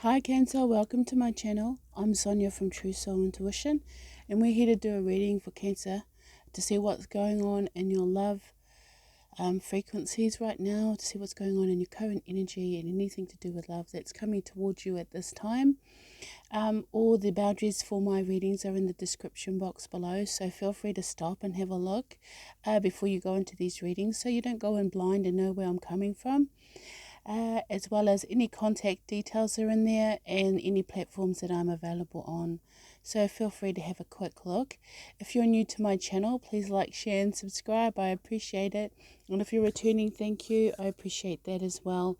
Hi Cancer, welcome to my channel. I'm Sonia from True Soul Intuition, and we're here to do a reading for Cancer to see what's going on in your love frequencies right now, to see what's going on in your current energy and anything to do with love that's coming towards you at this time. All the boundaries for my readings are in the description box below, so feel free to stop and have a look before you go into these readings so you don't go in blind and know where I'm coming from. As well as any contact details are in there and any platforms that I'm available on. So feel free to have a quick look. If you're new to my channel, please like, share and subscribe. I appreciate it. And if you're returning, thank you. I appreciate that as well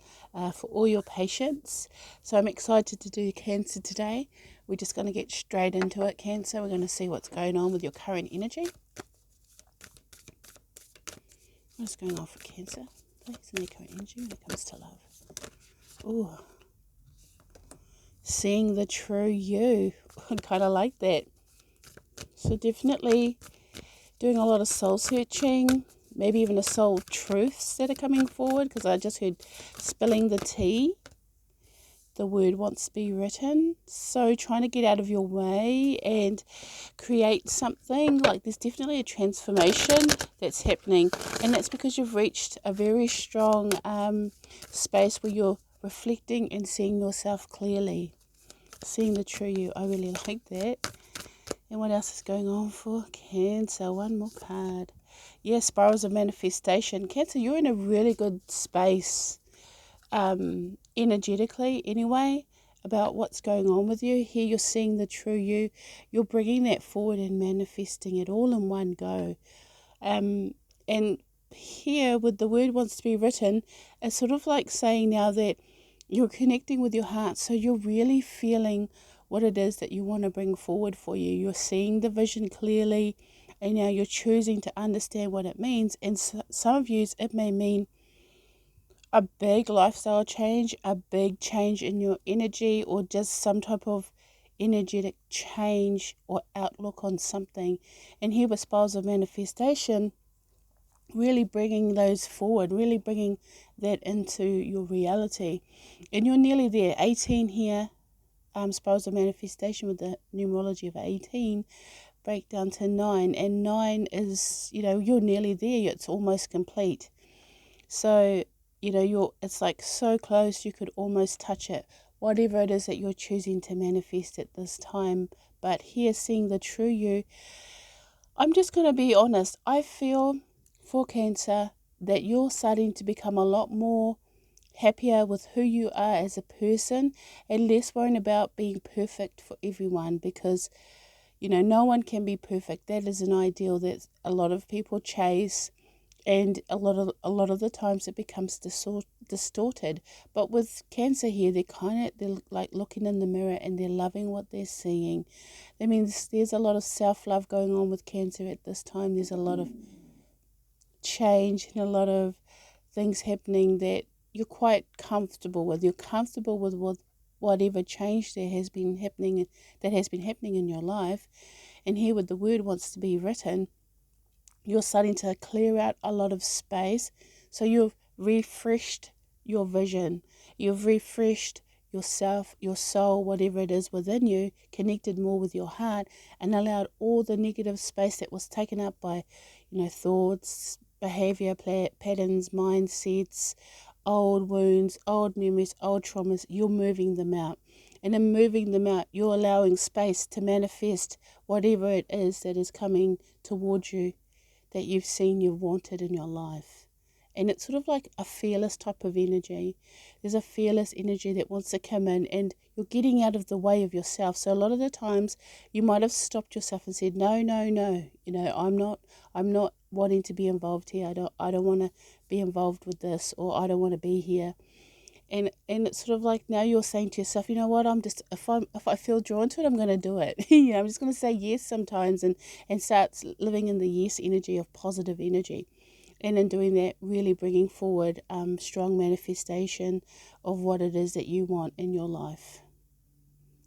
for all your patience. So I'm excited to do Cancer today. We're just going to get straight into it, Cancer. We're going to see what's going on with your current energy. What's going on for Cancer? Please, in their current energy when it comes to love. Ooh. Seeing the true you. I kind of like that. So definitely doing a lot of soul searching, maybe even a soul truths that are coming forward, because I just heard spilling the tea. The word wants to be written. So trying to get out of your way and create something. Like there's definitely a transformation that's happening. And that's because you've reached a very strong space where you're reflecting and seeing yourself clearly. Seeing the true you. I really like that. And what else is going on for Cancer? One more card. Yeah, spirals of manifestation. Cancer, you're in a really good space. Energetically anyway, about what's going on with you. Here you're seeing the true you. You're bringing that forward and manifesting it all in one go. And here with the word wants to be written, it's sort of like saying now that you're connecting with your heart, so you're really feeling what it is that you want to bring forward for you. You're seeing the vision clearly, and now you're choosing to understand what it means. And some of you, it may mean a big lifestyle change, a big change in your energy, or just some type of energetic change or outlook on something. And here with spirals of manifestation, really bringing those forward, really bringing that into your reality. And you're nearly there. 18 here, spirals of manifestation with the numerology of 18, break down to 9. And 9 is, you're nearly there. It's almost complete. So, it's like so close you could almost touch it. Whatever it is that you're choosing to manifest at this time. But here, seeing the true you, I'm just going to be honest. I feel for Cancer that you're starting to become a lot more happier with who you are as a person and less worrying about being perfect for everyone, because no one can be perfect. That is an ideal that a lot of people chase, and a lot of the times it becomes distorted. But with Cancer here, they're like looking in the mirror and they're loving what they're seeing. That means there's a lot of self-love going on with Cancer at this time. There's a lot of change and a lot of things happening that you're quite comfortable with. You're comfortable with whatever change has been happening in your life. And here with the word wants to be written, you're starting to clear out a lot of space. So you've refreshed your vision. You've refreshed yourself, your soul, whatever it is within you, connected more with your heart, and allowed all the negative space that was taken up by, thoughts, behavior patterns, mindsets, old wounds, old memories, old traumas. You're moving them out. And in moving them out, you're allowing space to manifest whatever it is that is coming towards you, that you've seen, you've wanted in your life. And it's sort of like a fearless type of energy. There's a fearless energy that wants to come in, and you're getting out of the way of yourself. So a lot of the times you might have stopped yourself and said, no, I'm not wanting to be involved here. I don't want to be involved with this, or I don't want to be here. And it's sort of like now you're saying to yourself, you know what, if I feel drawn to it, I'm going to do it. I'm just going to say yes sometimes and start living in the yes energy of positive energy. And in doing that, really bringing forward strong manifestation of what it is that you want in your life.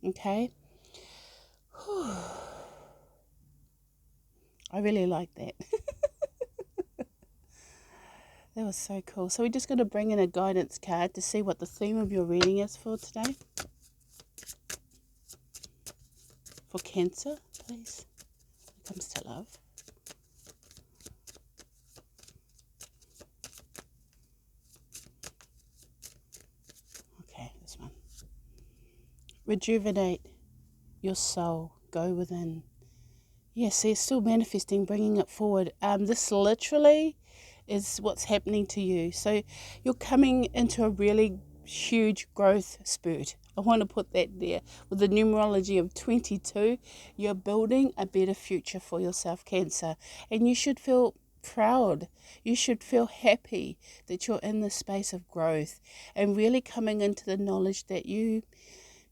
Okay? I really like that. That was so cool. So we're just going to bring in a guidance card to see what the theme of your reading is for today. for Cancer, please. When it comes to love. Okay, this one. Rejuvenate your soul. Go within. Yeah, see, it's still manifesting, bringing it forward. This literally is what's happening to you. So you're coming into a really huge growth spurt. I want to put that there. With the numerology of 22, you're building a better future for yourself, Cancer. And you should feel proud. You should feel happy that you're in this space of growth and really coming into the knowledge that you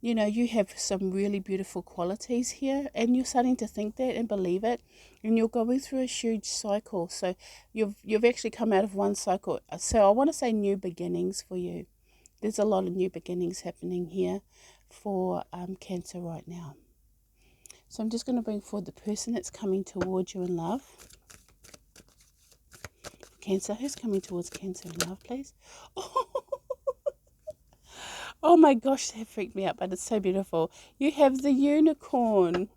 have some really beautiful qualities here, and you're starting to think that and believe it, and you're going through a huge cycle. So you've actually come out of one cycle. So I want to say new beginnings for you. There's a lot of new beginnings happening here for Cancer right now. So I'm just going to bring forward the person that's coming towards you in love. Cancer, who's coming towards Cancer in love, please? Oh my gosh, that freaked me out, but it's so beautiful. You have the unicorn.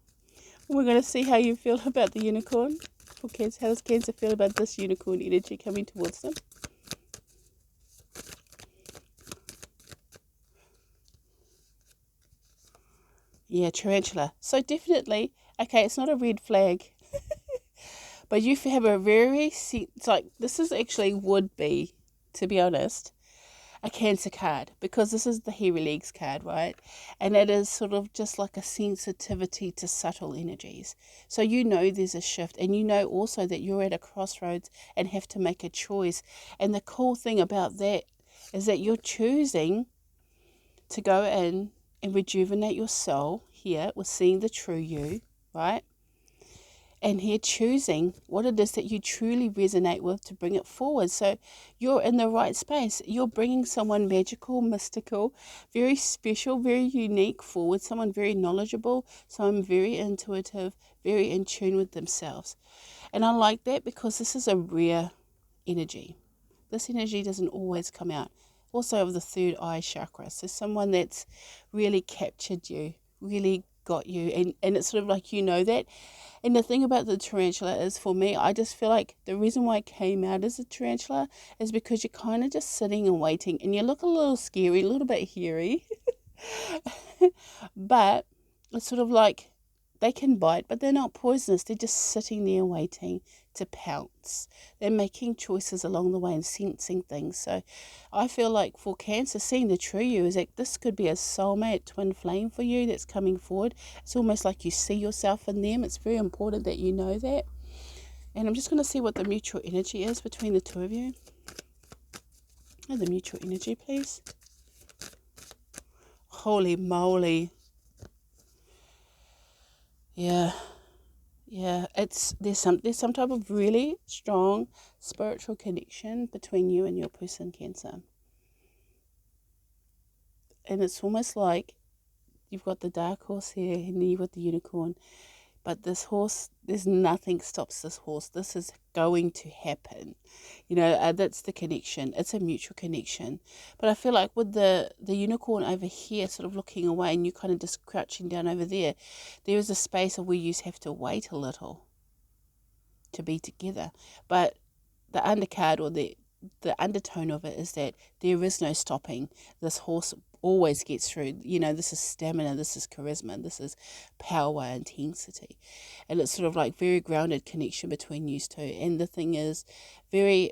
We're going to see how you feel about the unicorn. For Cancer, how does Cancer feel about this unicorn energy coming towards them? Yeah, tarantula. So definitely, okay, it's not a red flag. But you have a very, it's like, this is actually would be, to be honest, a Cancer card, because this is the hairy legs card, right? And it is sort of just like a sensitivity to subtle energies. So you know there's a shift, and you know also that you're at a crossroads and have to make a choice. And the cool thing about that is that you're choosing to go in and rejuvenate your soul here with seeing the true you, right? And here choosing what it is that you truly resonate with to bring it forward. So you're in the right space. You're bringing someone magical, mystical, very special, very unique forward, someone very knowledgeable, someone very intuitive, very in tune with themselves. And I like that because this is a rare energy. This energy doesn't always come out. Also of the third eye chakra. So someone that's really captured you, really got you, and it's sort of like that. And the thing about the tarantula is, for me, I just feel like the reason why I came out as a tarantula is because you're kind of just sitting and waiting, and you look a little scary, a little bit hairy, but it's sort of like they can bite, but they're not poisonous. They're just sitting there waiting to pounce. They're making choices along the way and sensing things. So I feel like for Cancer, seeing the true you is that this could be a soulmate twin flame for you that's coming forward. It's almost like you see yourself in them. It's very important that you know that. And I'm just going to see what the mutual energy is between the two of you. Oh, the mutual energy, please. Holy moly. Yeah, there's some type of really strong spiritual connection between you and your person, Cancer. And it's almost like you've got the dark horse here and then you've got the unicorn. But this horse, there's nothing stops this horse. This is going to happen. That's the connection. It's a mutual connection. But I feel like with the unicorn over here sort of looking away and you kind of just crouching down over there, there is a space where you have to wait a little to be together. But the undercard or the undertone of it is that there is no stopping. This horse always gets through. This is stamina, this is charisma, this is power, intensity. And it's sort of like very grounded connection between you two. And the thing is, very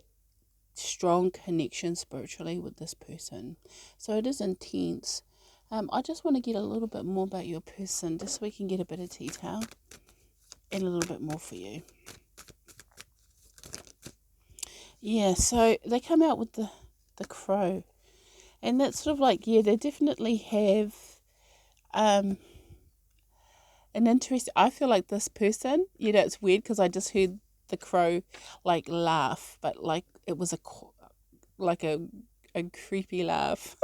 strong connection spiritually with this person. So it is intense. I just want to get a little bit more about your person, just so we can get a bit of detail and a little bit more for you. Yeah, so they come out with the crow. And that's sort of like, they definitely have an interest. I feel like this person, it's weird because I just heard the crow like laugh, but like it was a creepy laugh.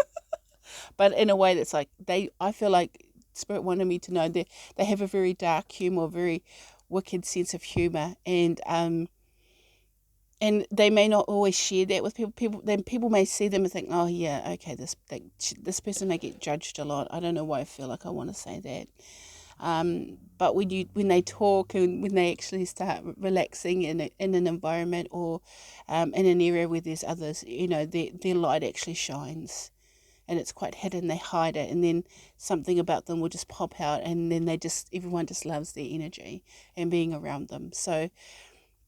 But in a way that's like, I feel like Spirit wanted me to know that they have a very dark humor, very wicked sense of humor, and they may not always share that with people. Then people may see them and think, oh yeah, okay, this person may get judged a lot. I don't know why I feel like I want to say that. But when they talk and when they actually start relaxing in an environment or in an area where there's others, their light actually shines. And it's quite hidden, they hide it, and then something about them will just pop out, and then everyone just loves their energy and being around them. So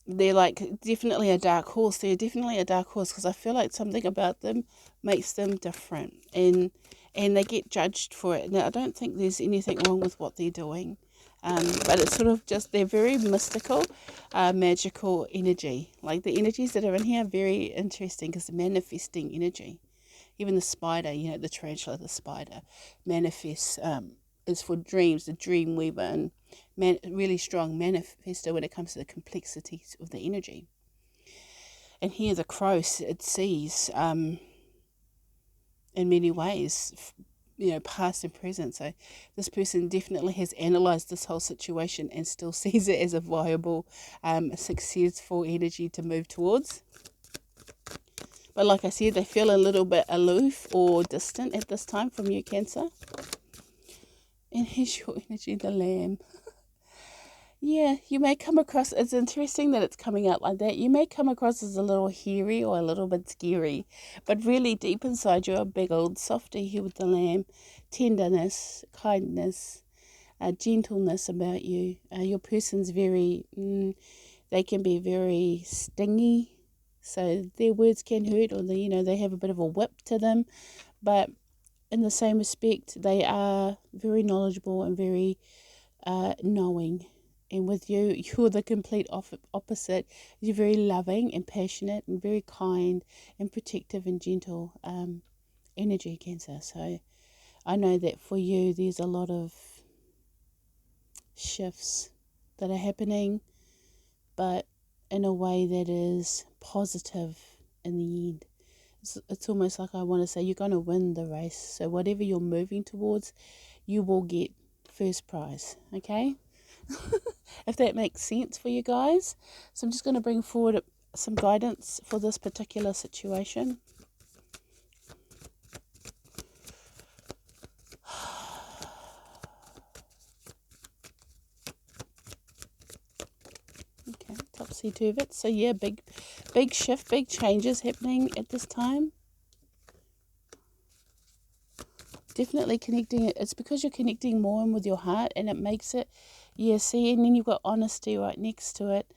they're like definitely a dark horse. They're definitely a dark horse because I feel like something about them makes them different, and they get judged for it. Now, I don't think there's anything wrong with what they're doing, but it's sort of just, they're very mystical, magical energy. Like the energies that are in here are very interesting because they're manifesting energy. Even the spider, the tarantula, the spider, manifests, is for dreams, the dream weaver, and really strong manifester when it comes to the complexities of the energy. And here the crow, it sees in many ways, past and present. So this person definitely has analysed this whole situation and still sees it as a viable, successful energy to move towards. But like I said, they feel a little bit aloof or distant at this time from you, Cancer. And here's your energy, the lamb. Yeah, you may come across, it's interesting that it's coming out like that. You may come across as a little hairy or a little bit scary, but really deep inside you're a big old softy here with the lamb. Tenderness, kindness, gentleness about you. Your person's very, they can be very stingy. So their words can hurt, or they have a bit of a whip to them, but in the same respect, they are very knowledgeable and very knowing. And with you, you're the complete opposite. You're very loving and passionate and very kind and protective and gentle energy, Cancer. So I know that for you, there's a lot of shifts that are happening, but in a way that is positive in the end. It's almost like I want to say you're going to win the race. So whatever you're moving towards, you will get first prize, okay? If that makes sense for you guys. So I'm just going to bring forward some guidance for this particular situation. Okay, topsy-turvy. So yeah, big shift, big changes happening at this time. Definitely connecting it. It's because you're connecting more in with your heart, and it makes it, see, and then you've got honesty right next to it.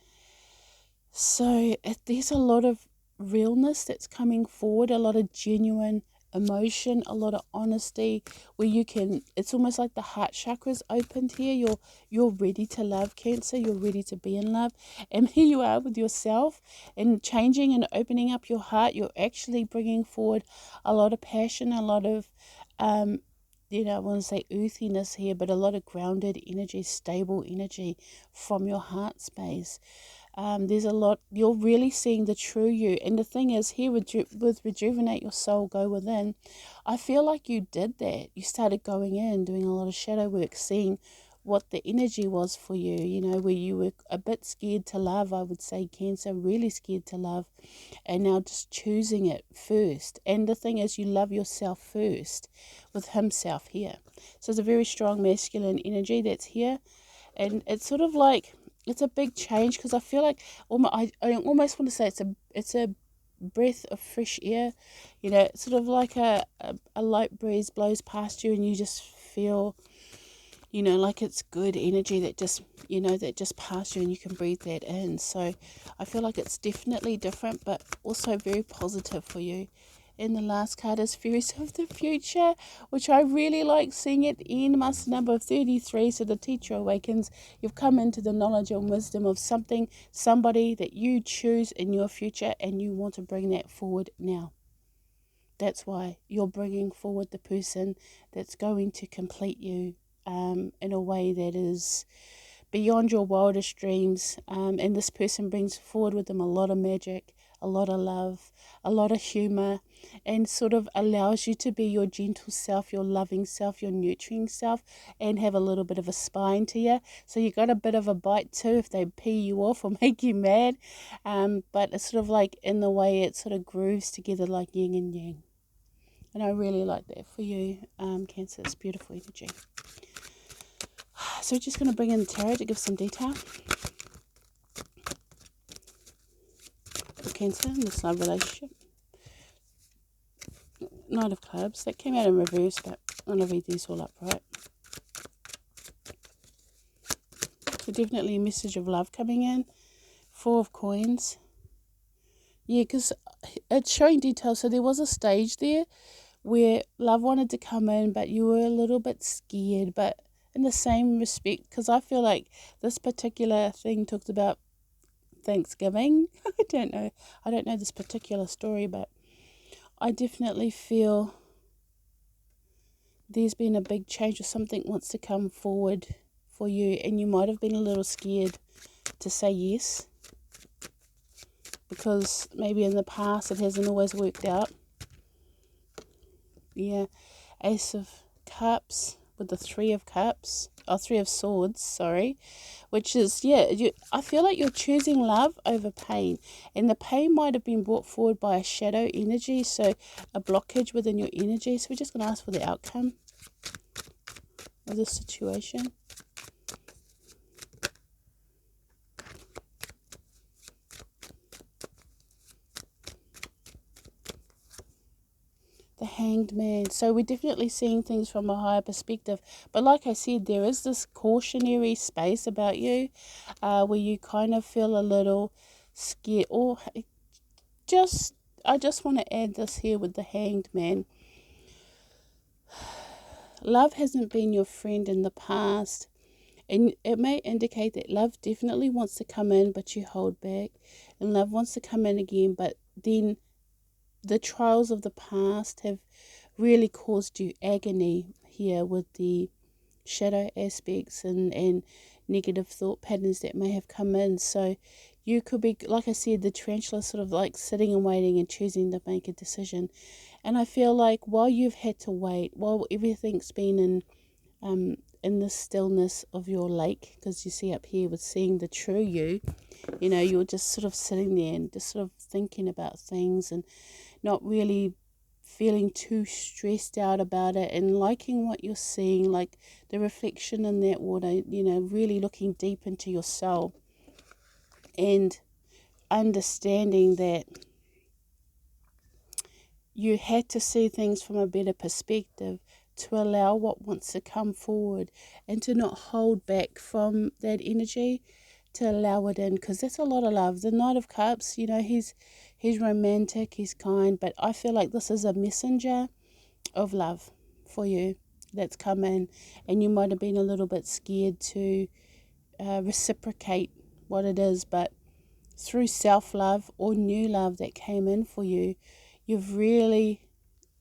So there's a lot of realness that's coming forward, a lot of genuine emotion, a lot of honesty, where you can, it's almost like the heart chakra's opened here. You're ready to love, Cancer. You're ready to be in love, and here you are with yourself and changing and opening up your heart. You're actually bringing forward a lot of passion, a lot of I want to say earthiness here, but a lot of grounded energy, stable energy from your heart space. There's a lot, you're really seeing the true you. And the thing is, here with Rejuvenate Your Soul, Go Within, I feel like you did that. You started going in, doing a lot of shadow work, seeing what the energy was for you, where you were a bit scared to love, I would say, Cancer, really scared to love, and now just choosing it first. And the thing is, you love yourself first with himself here. So it's a very strong masculine energy that's here, and it's sort of like, it's a big change, because I feel like I almost want to say it's a breath of fresh air, it's sort of like a light breeze blows past you, and you just feel, like it's good energy that just, that just passed you, and you can breathe that in. So I feel like it's definitely different, but also very positive for you. And the last card is Fairies of the Future, which I really like seeing it in master number 33. So the teacher awakens. You've come into the knowledge and wisdom of somebody that you choose in your future, and you want to bring that forward now. That's why you're bringing forward the person that's going to complete you in a way that is beyond your wildest dreams. And this person brings forward with them a lot of magic, a lot of love, a lot of humor, and sort of allows you to be your gentle self, your loving self, your nurturing self, and have a little bit of a spine to you. So you got a bit of a bite too if they pee you off or make you mad. But it's sort of like in the way it sort of grooves together like yin and yang. And I really like that for you, Cancer. It's beautiful energy. So we're just going to bring in the tarot to give some detail. For Cancer in this love relationship. Knight of Clubs. That came out in reverse, but I'm going to read these all upright. So definitely a message of love coming in. Four of Coins. Yeah, because it's showing detail. So there was a stage there where love wanted to come in, but you were a little bit scared. But in the same respect, because I feel like this particular thing talks about Thanksgiving. I don't know this particular story, but I definitely feel there's been a big change, or something wants to come forward for you, and you might have been a little scared to say yes, because maybe in the past it hasn't always worked out. Yeah, Ace of Cups with the Three of Cups, or Three of Swords, sorry, which is, I feel like you're choosing love over pain, and the pain might have been brought forward by a shadow energy, so a blockage within your energy. So we're just going to ask for the outcome of this situation. The Hanged Man. So we're definitely seeing things from a higher perspective. But like I said, there is this cautionary space about you where you kind of feel a little scared. Or I just want to add this here with the Hanged Man. Love hasn't been your friend in the past. And it may indicate that love definitely wants to come in, but you hold back. And love wants to come in again, but then the trials of the past have really caused you agony here with the shadow aspects and negative thought patterns that may have come in. So you could be, like I said, the tarantula, sort of like sitting and waiting and choosing to make a decision. And I feel like while you've had to wait, while everything's been in the stillness of your lake, because you see up here with seeing the true you, you're just sort of sitting there and just sort of thinking about things and not really feeling too stressed out about it, and liking what you're seeing, like the reflection in that water, really looking deep into your soul and understanding that you had to see things from a better perspective to allow what wants to come forward and to not hold back from that energy, to allow it in, because that's a lot of love. The Knight of Cups, he's romantic, he's kind, but I feel like this is a messenger of love for you that's come in, and you might have been a little bit scared to reciprocate what it is, but through self-love or new love that came in for you, you've really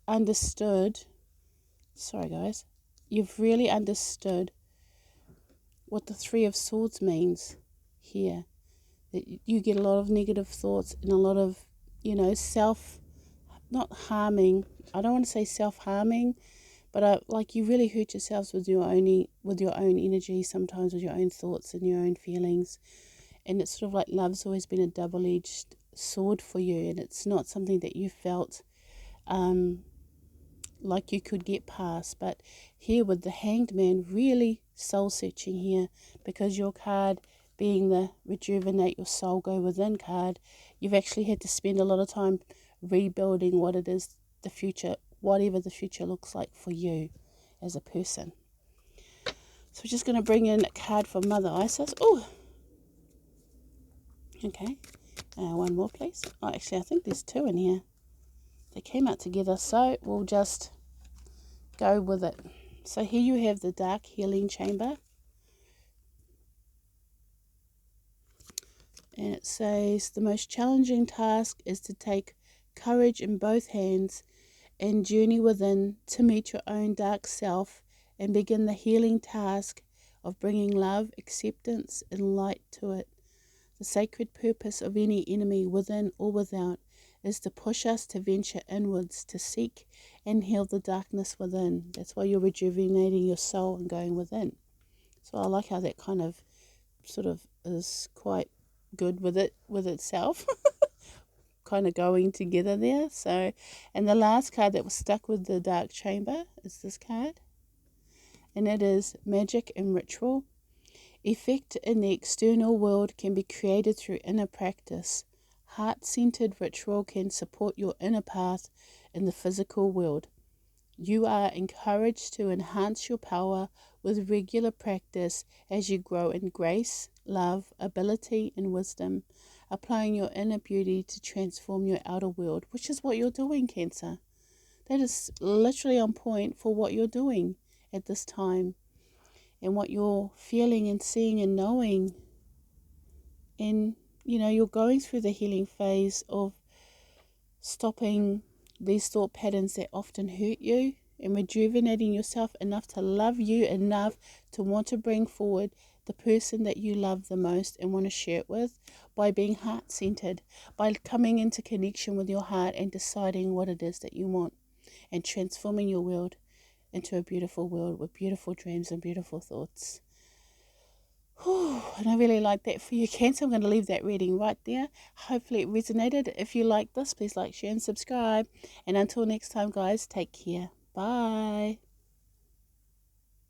understood, you've really understood what the Three of Swords means here. That you get a lot of negative thoughts and a lot of, not harming. I don't want to say self-harming, but like you really hurt yourselves with your own energy, sometimes with your own thoughts and your own feelings. And it's sort of like love's always been a double-edged sword for you, and it's not something that you felt like you could get past. But here with the Hanged Man, really soul-searching here, because your card being the Rejuvenate, your soul go within card, you've actually had to spend a lot of time rebuilding what it is, the future, whatever the future looks like for you as a person. So we're just going to bring in a card for Mother Isis. Oh, okay. One more, please. Oh, actually, I think there's two in here. They came out together, so we'll just go with it. So here you have the Dark Healing Chamber. And it says, the most challenging task is to take courage in both hands and journey within to meet your own dark self and begin the healing task of bringing love, acceptance, and light to it. The sacred purpose of any enemy, within or without, is to push us to venture inwards, to seek and heal the darkness within. That's why you're rejuvenating your soul and going within. So I like how that kind of sort of is quite good with itself. Kind of going together there. So, and the last card that was stuck with the Dark Chamber is this card. And it is Magic and Ritual. Effect in the external world can be created through inner practice. Heart-centered ritual can support your inner path in the physical world. You are encouraged to enhance your power with regular practice as you grow in grace, love, ability, and wisdom, applying your inner beauty to transform your outer world, which is what you're doing, Cancer. That is literally on point for what you're doing at this time and what you're feeling and seeing and knowing. And, you're going through the healing phase of stopping these thought patterns that often hurt you and rejuvenating yourself enough to love you enough to want to bring forward the person that you love the most and want to share it with by being heart-centered, by coming into connection with your heart and deciding what it is that you want and transforming your world into a beautiful world with beautiful dreams and beautiful thoughts. And I really like that for you, Cancer. I'm going to leave that reading right there. Hopefully it resonated. If you like this, please like, share, and subscribe. And until next time, guys, take care. Bye.